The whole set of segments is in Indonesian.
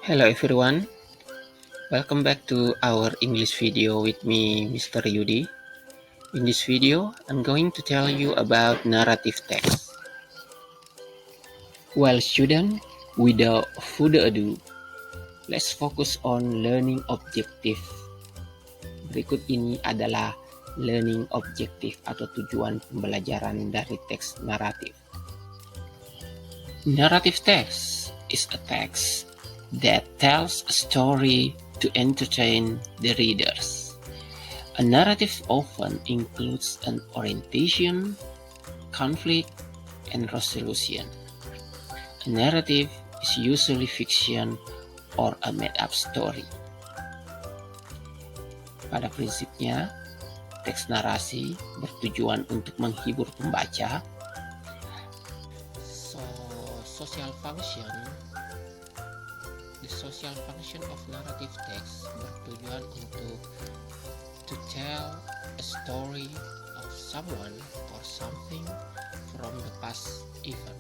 Hello everyone, welcome back to our English video with me, Mr. Yudi. In this video, I'm going to tell you about narrative text. Well, student, without further ado, let's focus on learning objective. Berikut ini adalah learning objective atau tujuan pembelajaran dari teks naratif. Narrative text is a text that tells a story to entertain the readers. A narrative often includes an orientation, conflict, and resolution. A narrative is usually fiction or a made-up story. Pada prinsipnya, teks narasi bertujuan untuk menghibur pembaca. Social function, the social function of narrative text bertujuan untuk to tell a story of someone or something from the past event.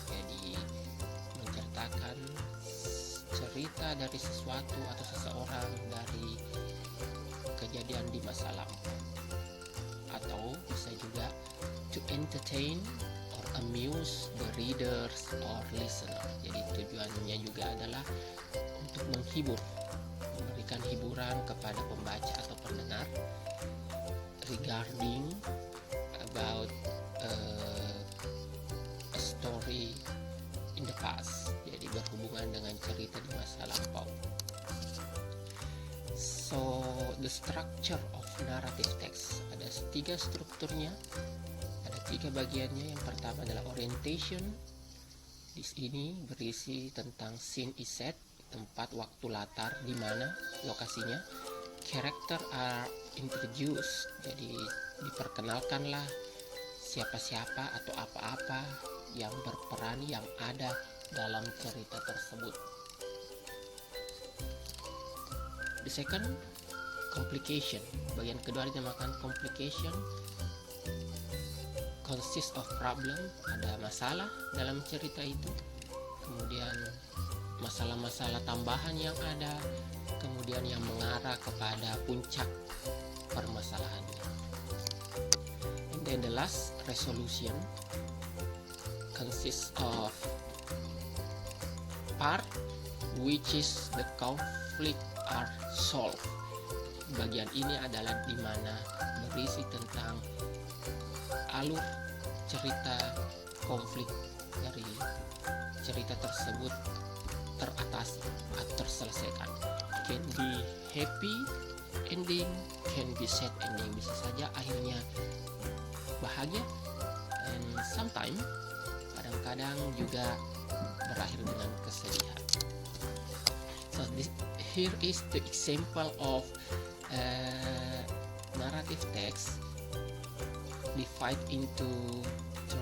Jadi menceritakan cerita dari sesuatu atau seseorang dari kejadian di masa lampau. Atau bisa juga to entertain or amuse the readers or listener. Jadi tujuannya juga adalah untuk menghibur, memberikan hiburan kepada pembaca atau pendengar regarding about a story in the past. Jadi berhubungan dengan cerita di masa lampau. So the structure of narrative text, ada 3 strukturnya, ada 3 bagiannya. Yang pertama adalah orientation. Di sini berisi tentang scene is set, tempat, waktu, latar, di mana lokasinya. Character are introduced, jadi diperkenalkanlah siapa-siapa atau apa-apa yang berperan yang ada dalam cerita tersebut. The second, complication. Bagian kedua dinamakan complication. Consist of problem, ada masalah dalam cerita itu. Kemudian masalah-masalah tambahan yang ada, kemudian yang mengarah kepada puncak permasalahannya. And then the last, resolution, consists of part which is the conflict are solved. Bagian ini adalah di mana berisi tentang alur cerita konflik dari cerita tersebut teratasi atau terselesaikan. Can be happy ending, can be sad ending. Bisa saja akhirnya bahagia, and sometimes kadang-kadang juga berakhir dengan kesedihan. So here is the example of narrative text divided into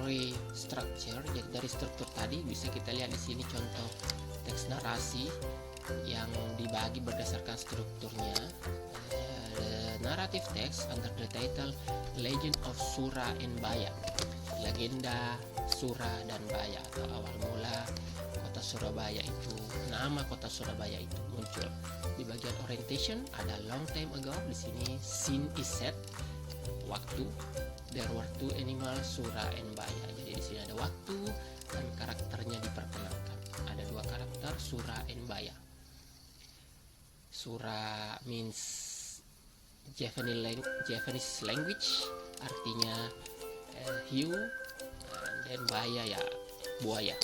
3 structure. Jadi dari struktur tadi bisa kita lihat di sini contoh teks narasi yang dibagi berdasarkan strukturnya. Narrative text under the title Legend of Sura and Baya. Legenda Sura dan Baya, atau awal mula kota Surabaya itu, nama kota Surabaya itu muncul. Di bagian orientation ada long time ago, di sini scene is set, waktu. There were 2 animals, Sura and Baya. Jadi di sini ada waktu dan karakternya diperkenalkan. Ada 2 karakter, Sura and Baya. Sura means Japanese language, artinya hiu, dan Baya ya buaya.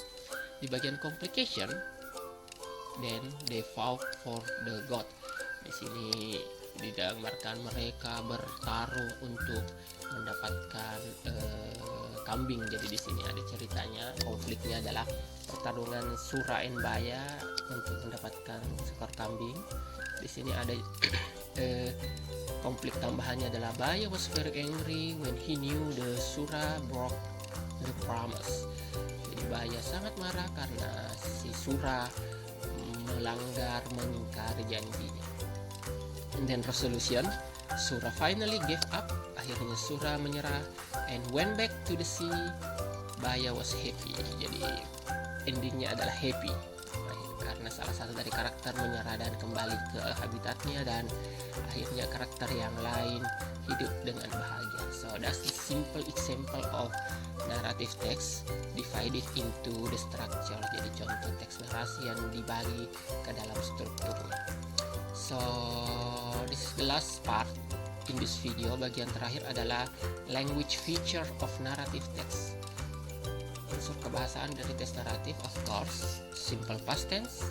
Di bagian complication, then they fought for the god. Di sini digambarkan mereka bertaruh untuk mendapatkan kambing. Jadi di sini ada ceritanya, konfliknya adalah pertarungan Sura and Baya untuk mendapatkan seekor kambing. Di sini ada konflik tambahannya adalah Baya was very angry when he knew the Sura broke the promise. Jadi Baya sangat marah karena si Sura melanggar, mengingkari janjinya. And then resolution, Sura finally gave up. Akhirnya Sura menyerah and went back to the sea. Baya was happy. Jadi endingnya adalah happy, melahirkan karena salah satu dari karakter menyerah dan kembali ke habitatnya, dan akhirnya karakter yang lain hidup dengan bahagia. So that's the simple example of narrative text divided into the structure. Jadi contoh teks narasi yang dibagi ke dalam strukturnya. So this is the last part in this video. Bagian terakhir adalah language feature of narrative text. Unsur kebahasaan dari teks naratif, of course, simple past tense,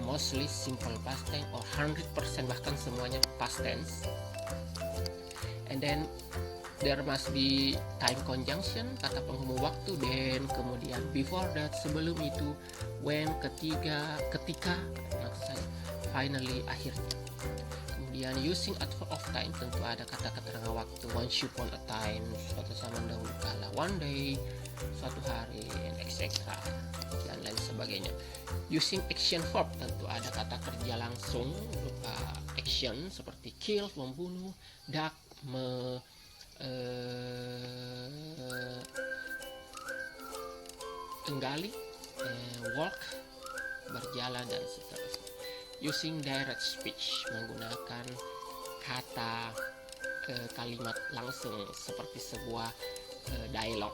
mostly simple past tense, or 100% bahkan semuanya past tense. And then there must be time conjunction, kata penghubung waktu. Then kemudian before that, sebelum itu, when, ketika, maksud saya, finally, akhirnya. Kemudian using adverb of time, tentu ada kata keterangan waktu. Once upon a time, suatu zaman dahulu kala. One day, suatu hari, and etc. dan lain sebagainya. Using action verb, tentu ada kata kerja langsung berupa action seperti kill, membunuh, duck, tenggali, walk, berjalan, dan seterusnya. Using direct speech, menggunakan kata kalimat langsung seperti sebuah dialog.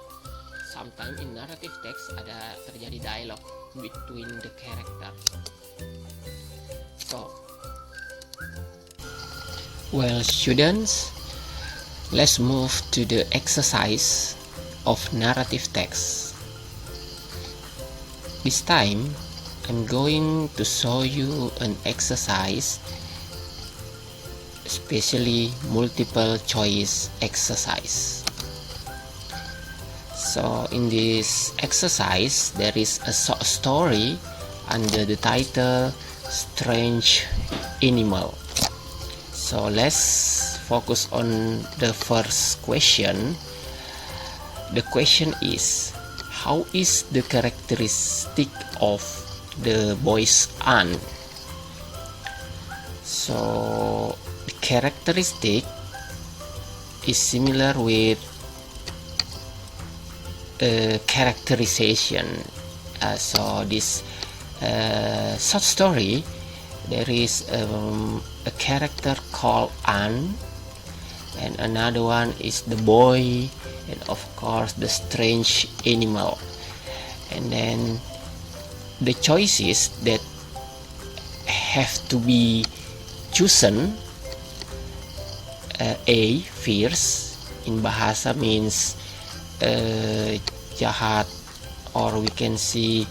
Sometimes in narrative text ada terjadi dialog between the character. So, well students, let's move to the exercise of narrative text. This time, I'm going to show you an exercise, especially multiple choice exercise. So in this exercise, there is a short story under the title Strange Animal. So let's focus on the first question. The question is, how is the characteristic of the boy's aunt? So the characteristic is similar with characterization. So this short story, there is a character called Anne, and another one is the boy, and of course the strange animal. And then the choices that have to be chosen, A, fierce, in bahasa means jahat, or we can see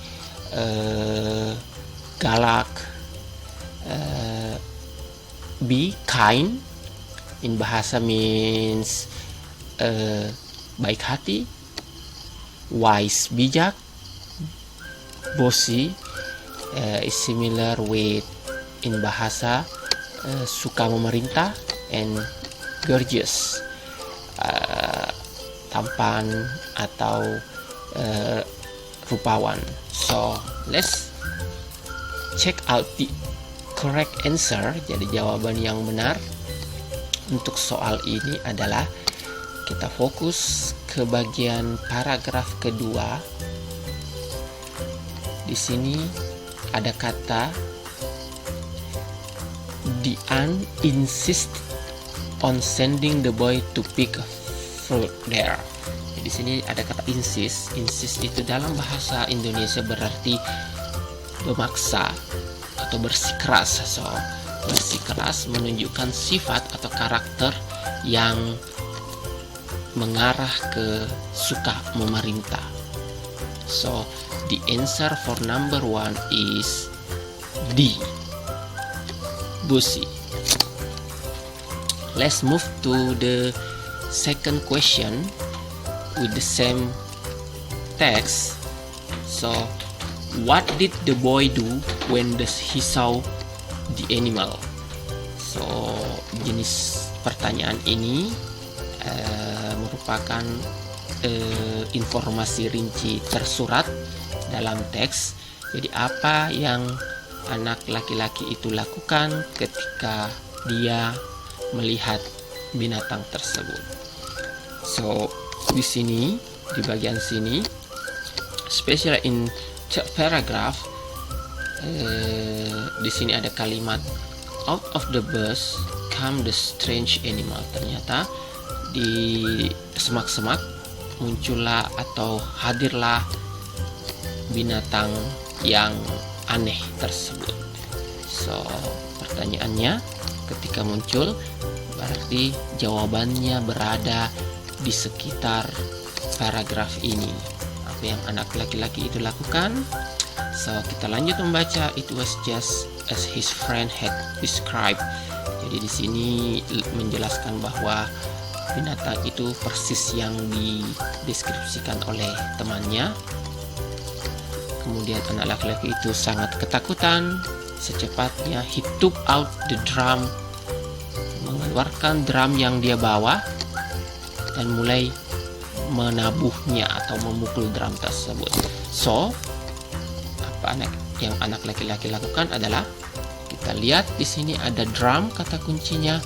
galak. B, kind, in bahasa means baik hati. Wise, bijak. Bossy is similar with in bahasa suka memerintah, and gorgeous, tampan atau rupawan. So let's check out the correct answer. Jadi jawaban yang benar untuk soal ini adalah, kita fokus ke bagian paragraf kedua. Di sini ada kata the aunt insist on sending the boy to pick fruit there. Di sini ada kata insist. Insist itu dalam bahasa Indonesia berarti memaksa atau bersikeras. So, bersikeras menunjukkan sifat atau karakter yang mengarah ke suka memerintah. So, the answer for number 1 is D, bossy. Let's move to the second question with the same text. So, what did the boy do when he saw the animal? So, jenis pertanyaan ini merupakan informasi rinci tersurat dalam teks. Jadi apa yang anak laki-laki itu lakukan ketika dia melihat binatang tersebut. So di sini, di bagian sini, especially in third paragraph, di sini ada kalimat out of the bush come the strange animal. Ternyata di semak-semak muncullah atau hadirlah binatang yang aneh tersebut. So, pertanyaannya ketika muncul berarti jawabannya berada di sekitar paragraf ini. Apa yang anak laki-laki itu lakukan? So, kita lanjut membaca. It was just as his friend had described. Jadi di sini menjelaskan bahwa binatang itu persis yang dideskripsikan oleh temannya. Kemudian anak laki-laki itu sangat ketakutan. Secepatnya he took out the drum, mengeluarkan drum yang dia bawa dan mulai menabuhnya atau memukul drum tersebut. So, apa yang anak laki-laki lakukan adalah, kita lihat di sini ada drum, kata kuncinya.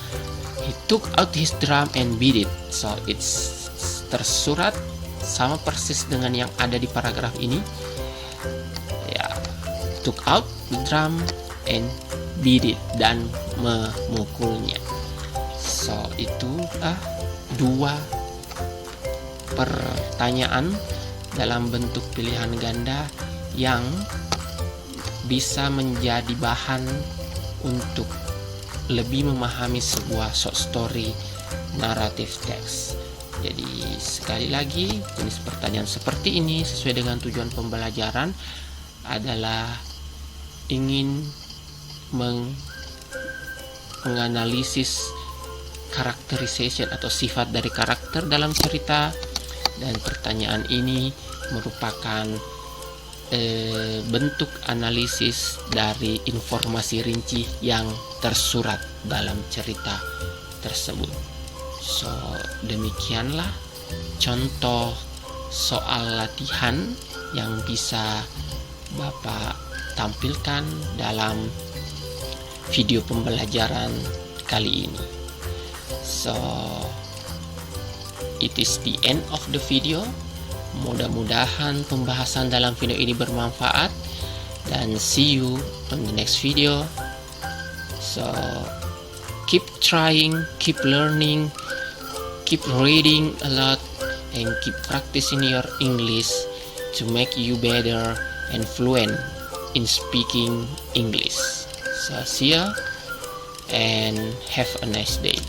He took out his drum and beat it. So, it's tersurat sama persis dengan yang ada di paragraf ini. Ya, took out the drum and beat it, dan memukulnya. So, itulah dua pertanyaan dalam bentuk pilihan ganda yang bisa menjadi bahan untuk lebih memahami sebuah short story naratif teks. Jadi sekali lagi, jenis pertanyaan seperti ini sesuai dengan tujuan pembelajaran adalah ingin menganalisis characterization atau sifat dari karakter dalam cerita, dan pertanyaan ini merupakan bentuk analisis dari informasi rinci yang tersurat dalam cerita tersebut. So, demikianlah contoh soal latihan yang bisa Bapak tampilkan dalam video pembelajaran kali ini. So, it is the end of the video. Mudah-mudahan pembahasan dalam video ini bermanfaat, dan see you on the next video. So, keep trying, keep learning, keep reading a lot, and keep practicing your English to make you better and fluent in speaking English. So, see ya and have a nice day.